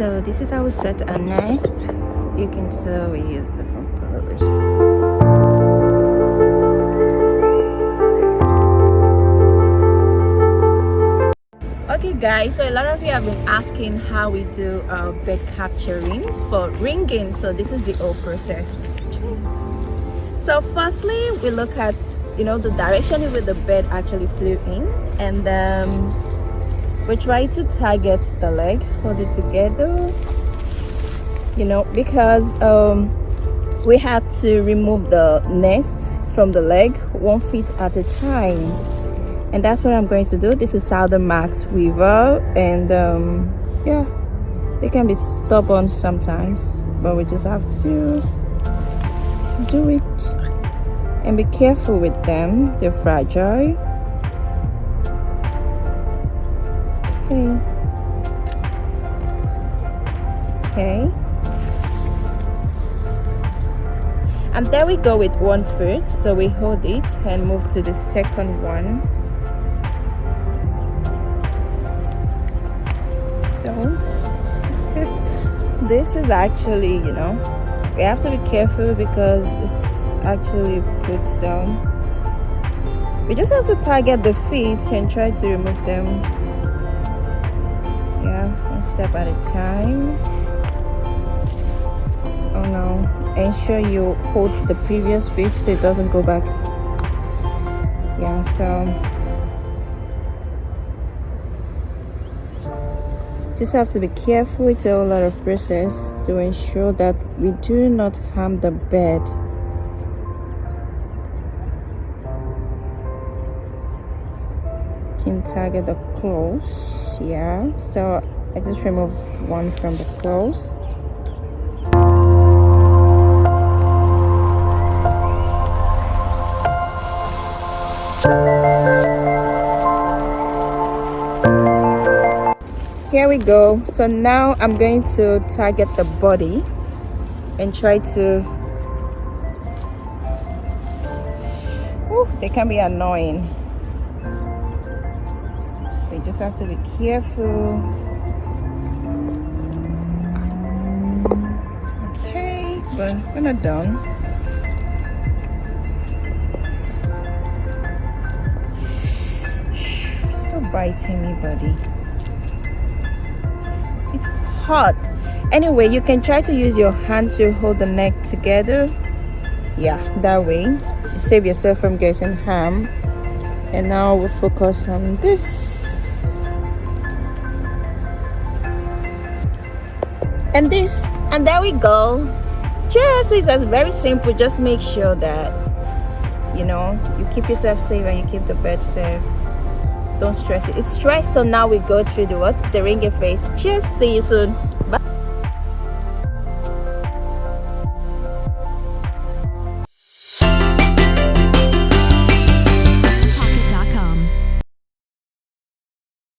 So this is how we set our nest. You can tell we use different colors. Okay guys, so a lot of you have been asking how we do bed capturing for ringing. So this is the whole process. So firstly, we look at the direction in which the bird actually flew in, and we try to target the leg, hold it together, because we have to remove the nest from the leg 1 foot at a time, and that's what I'm going to do. This is Southern Max Weaver, and yeah, they can be stubborn sometimes, but we just have to do it and be careful with them. They're fragile. Okay, and there we go with 1 foot. So we hold it and move to the second one. So this is actually, we have to be careful because it's actually put some. We just have to target the feet and try to remove them, one step at a time. Oh no, ensure you hold the previous feet so it doesn't go back. So just have to be careful. It's a whole lot of process to ensure that we do not harm the bird. Can target the claws. So I just remove one from the claws. Here we go. So now I'm going to target the body and try to they can be annoying. We just have to be careful. Okay, but we're not done. Stop biting me, buddy. It's hot. Anyway, you can try to use your hand to hold the neck together. That way you save yourself from getting harm. And now we'll focus on this. And this, and there we go. Just it's very simple. Just make sure that you keep yourself safe and you keep the bird safe. Don't stress it. It's stress. So now we go through the ringing phase. Cheers. See you soon.